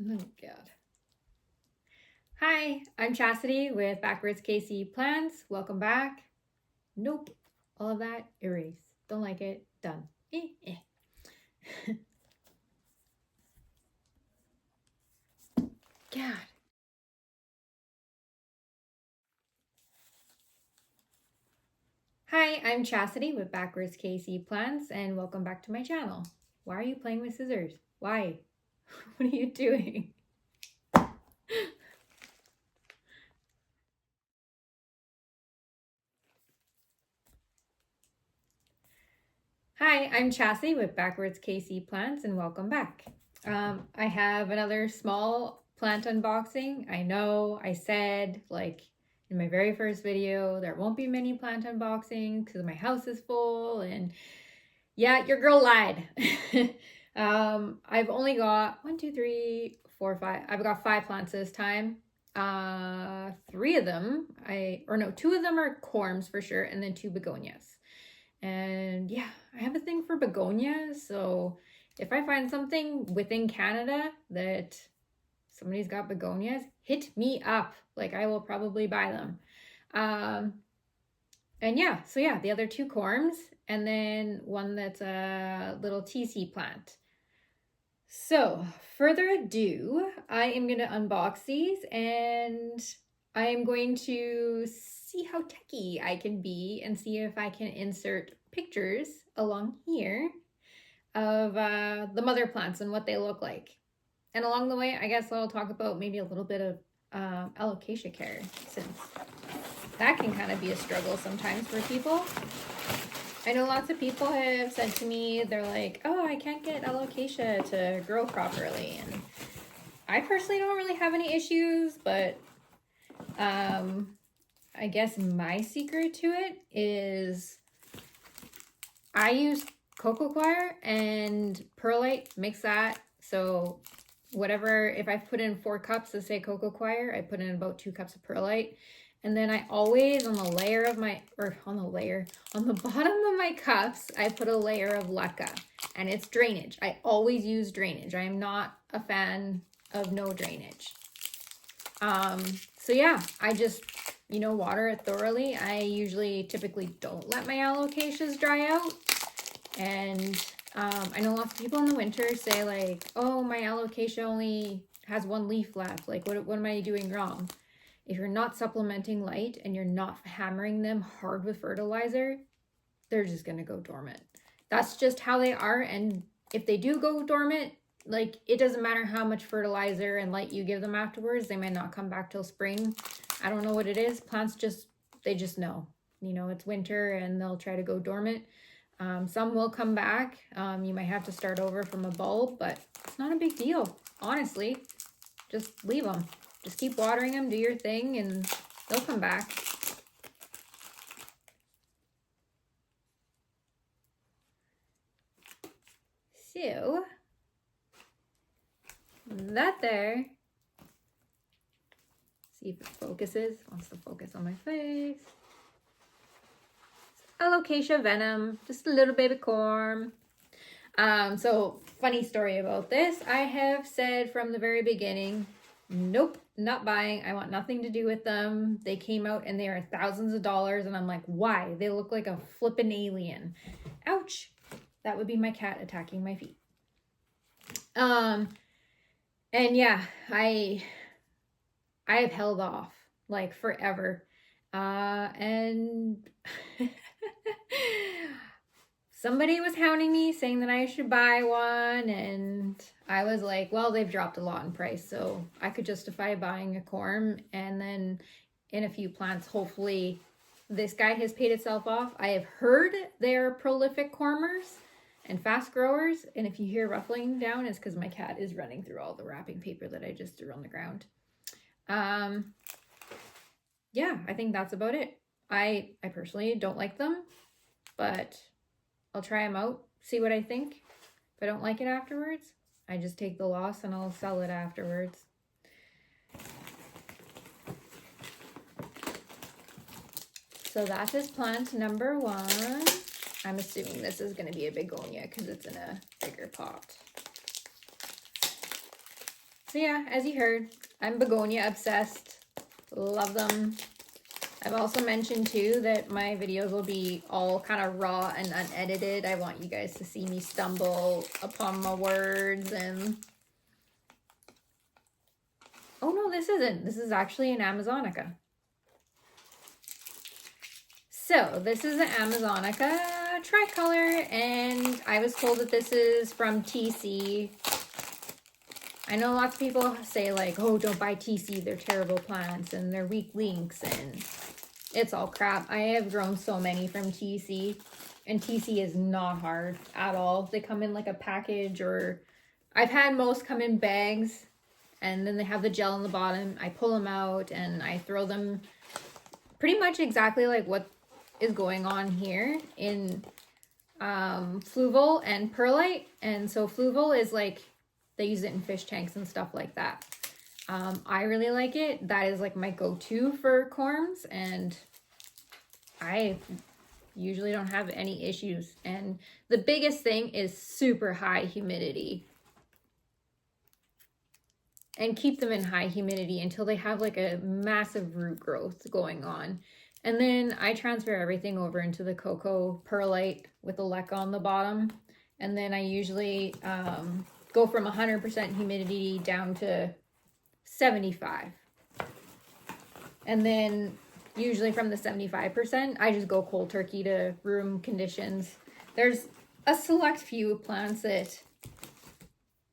Oh, God. Hi, I'm Chastity with Backwards KC Plans. Welcome back. Nope. All of that, erase. Don't like it. Done. God. Hi, I'm Chastity with Backwards KC Plans, and welcome back to my channel. Why are you playing with scissors? Why? What are you doing? Hi, I'm Chastity with Backwards KC Plants, and welcome back. I have another small plant unboxing. I know I said, like, in my very first video, there won't be many plant unboxings because my house is full, and yeah, your girl lied. I've only got 1, 2, 3, 4, 5. I've got 5 plants this time. 3 of them, two of them are corms for sure, and then 2 begonias. And yeah, I have a thing for begonias, so if I find something within Canada that somebody's got begonias, hit me up. Like, I will probably buy them. And yeah, so yeah, the other 2 corms, and then one that's a little TC plant. So, further ado, I am going to unbox these, and I am going to see how techie I can be and see if I can insert pictures along here of the mother plants and what they look like. And along the way, I guess I'll talk about maybe a little bit of alocasia care, since that can kind of be a struggle sometimes for people. I know lots of people have said to me, they're like, oh, I can't get alocasia to grow properly. And I personally don't really have any issues, but I guess my secret to it is I use cocoa coir and perlite, mix that. So whatever, if I put in 4 cups of, say, cocoa coir, I put in about 2 cups of perlite. And then I always, on the bottom of my cups, I put a layer of leca, and it's drainage. I always use drainage. I am not a fan of no drainage. So yeah, I just, water it thoroughly. I typically don't let my alocasias dry out. And I know lots of people in the winter say, like, oh, my alocasia only has 1 leaf left. Like, what am I doing wrong? If you're not supplementing light and you're not hammering them hard with fertilizer, they're just going to go dormant. That's just how they are. And if they do go dormant, like, it doesn't matter how much fertilizer and light you give them afterwards. They might not come back till spring. I don't know what it is. Plants they just know. It's winter and they'll try to go dormant. Some will come back. You might have to start over from a bulb, but it's not a big deal. Honestly, just leave them. Just keep watering them, do your thing, and they'll come back. So, that there. See if it focuses. Wants to focus on my face. Alocasia venom, just a little baby corm. So funny story about this. I have said from the very beginning, nope, not buying. I want nothing to do with them. They came out and they are thousands of dollars, and I'm like, why? They look like a flippin' alien. Ouch. That would be my cat attacking my feet. And yeah, I have held off like forever. And somebody was hounding me saying that I should buy one, and I was like, well, they've dropped a lot in price, so I could justify buying a corm, and then in a few plants, hopefully this guy has paid itself off. I have heard they're prolific cormers and fast growers, and if you hear ruffling down, it's because my cat is running through all the wrapping paper that I just threw on the ground. Yeah, I think that's about it. I personally don't like them, but I'll try them out, see what I think. If I don't like it afterwards, I just take the loss and I'll sell it afterwards. So that is plant number 1. I'm assuming this is going to be a begonia because it's in a bigger pot. So yeah, as you heard, I'm begonia obsessed. Love them. I've also mentioned too that my videos will be all kind of raw and unedited. I want you guys to see me stumble upon my words and... Oh no, this isn't. This is actually an Amazonica. So this is an Amazonica tricolor, and I was told that this is from TC. I know lots of people say like, oh, don't buy TC, they're terrible plants and they're weak links, and it's all crap. I have grown so many from TC, and TC is not hard at all. They come in like a package, or I've had most come in bags, and then they have the gel on the bottom. I pull them out and I throw them pretty much exactly like what is going on here in fluval and perlite. And so fluval is like, they use it in fish tanks and stuff like that. I really like it. That is like my go-to for corms, and I usually don't have any issues. And the biggest thing is super high humidity. And keep them in high humidity until they have like a massive root growth going on. And then I transfer everything over into the cocoa perlite with the leca on the bottom. And then I usually go from 100% humidity down to 75. And then usually from the 75%, I just go cold turkey to room conditions. There's a select few plants that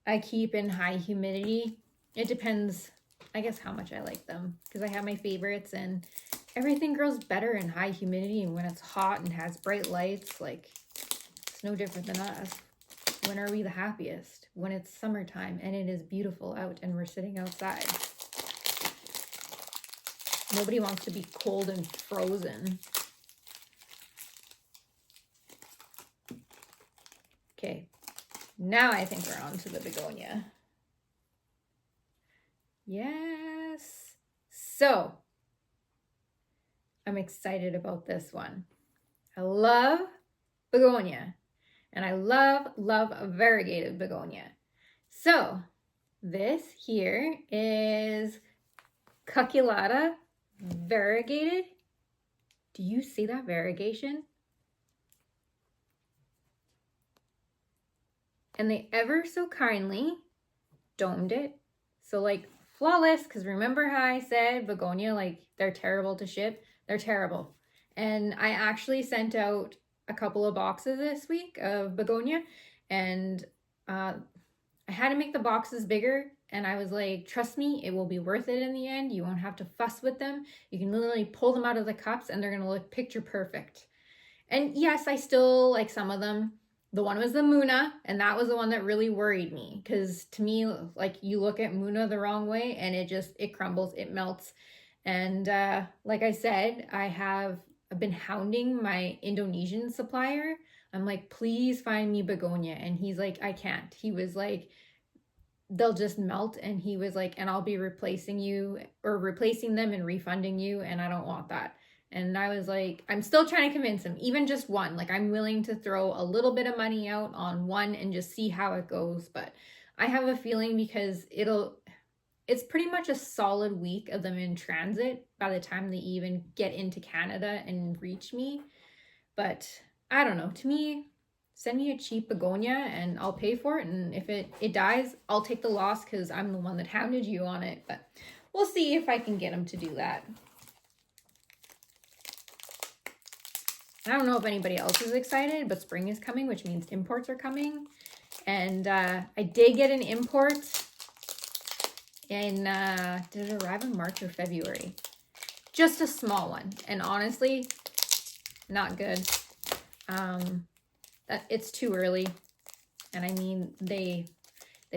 I keep in high humidity. It depends, I guess, how much I like them, because I have my favorites, and everything grows better in high humidity. And when it's hot and has bright lights, like, it's no different than us. When are we the happiest? When it's summertime and it is beautiful out and we're sitting outside. Nobody wants to be cold and frozen. Okay, now I think we're on to the begonia. Yes. So, I'm excited about this one. I love begonia, and I love variegated begonia. So, this here is Cuculata variegated. Do you see that variegation? And they ever so kindly domed it. So like flawless, because remember how I said begonia, like they're terrible to ship? They're terrible. And I actually sent out a couple of boxes this week of begonia, and I had to make the boxes bigger, and I was like, trust me, it will be worth it in the end. You won't have to fuss with them. You can literally pull them out of the cups and they're gonna look picture perfect. And yes, I still like some of them. The one was the Muna, and that was the one that really worried me, because to me, like, you look at Muna the wrong way and it crumbles, it melts. And like I said, I've been hounding my Indonesian supplier. I'm like, please find me begonia. And he's like, I can't. He was like, they'll just melt. And he was like, and I'll be replacing them and refunding you. And I don't want that. And I was like, I'm still trying to convince him, even just one. Like, I'm willing to throw a little bit of money out on one and just see how it goes. But I have a feeling, because it's pretty much a solid week of them in transit by the time they even get into Canada and reach me. But I don't know. To me, send me a cheap begonia and I'll pay for it. And if it dies, I'll take the loss, because I'm the one that hounded you on it. But we'll see if I can get him to do that. I don't know if anybody else is excited, but spring is coming, which means imports are coming. And I did get an import in, did it arrive in March or February? Just a small one. And honestly, not good. It's too early. And I mean, they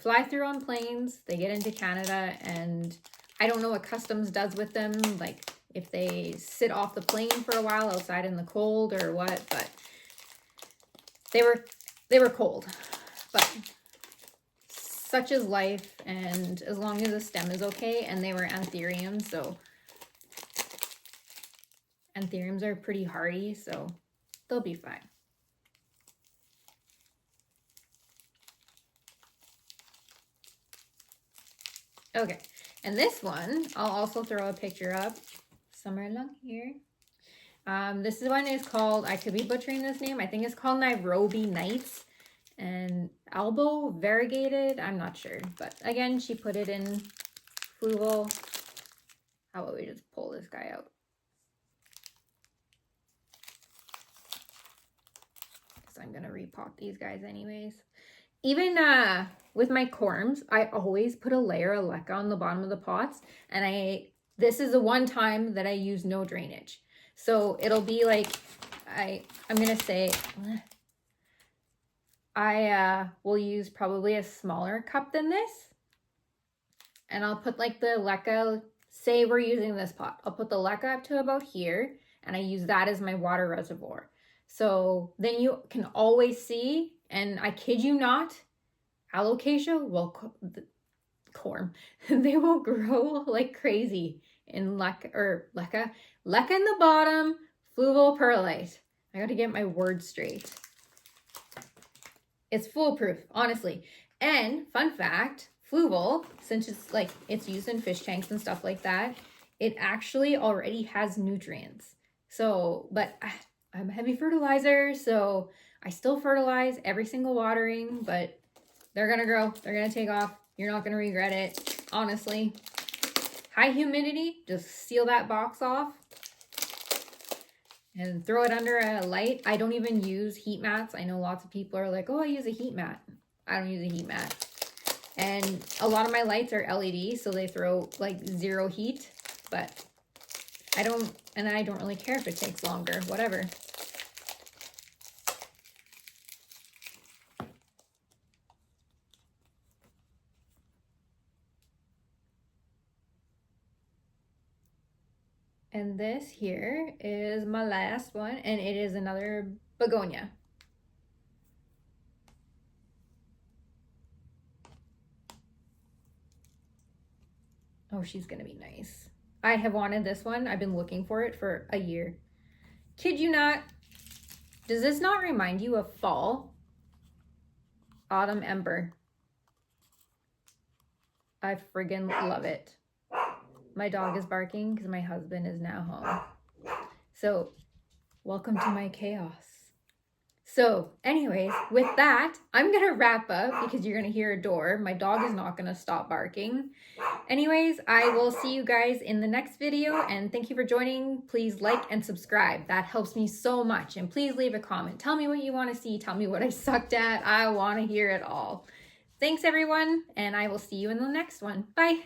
fly through on planes, they get into Canada, and I don't know what customs does with them. Like, if they sit off the plane for a while outside in the cold or what, but they were cold. But such is life, and as long as the stem is okay, and they were anthuriums, so anthuriums are pretty hardy, so they'll be fine. Okay, and this one, I'll also throw a picture up somewhere along here. This one is called, I could be butchering this name, I think it's called Nairobi Nights and Elbow Variegated, I'm not sure. But again, she put it in Fluval. How about we just pull this guy out? Because I'm going to repot these guys anyways. Even with my corms, I always put a layer of leca on the bottom of the pots. And this is the one time that I use no drainage. So it'll be like, I'm going to say, I will use probably a smaller cup than this. And I'll put like the leca, say we're using this pot. I'll put the leca up to about here. And I use that as my water reservoir. So then you can always see, and I kid you not, Alocasia will corm. They will grow like crazy in leca in the bottom, fluval perlite. I got to get my words straight. It's foolproof, honestly. And fun fact, fluval, since it's used in fish tanks and stuff like that, it actually already has nutrients. So, but I'm a heavy fertilizer, so I still fertilize every single watering, but they're gonna grow, they're gonna take off. You're not gonna regret it, honestly. High humidity, just seal that box off and throw it under a light. I don't even use heat mats. I know lots of people are like, oh, I use a heat mat. I don't use a heat mat. And a lot of my lights are LED, so they throw like 0 heat, but I don't really care if it takes longer, whatever. And this here is my last one, and it is another Begonia. Oh, she's gonna be nice. I have wanted this one. I've been looking for it for a year. Kid you not. Does this not remind you of fall? Autumn Ember. I friggin' love it. My dog is barking because my husband is now home. So, welcome to my chaos. So, anyways, with that, I'm going to wrap up because you're going to hear a door. My dog is not going to stop barking. Anyways, I will see you guys in the next video, and thank you for joining. Please like and subscribe. That helps me so much. And please leave a comment. Tell me what you want to see. Tell me what I sucked at. I want to hear it all. Thanks, everyone, and I will see you in the next one. Bye.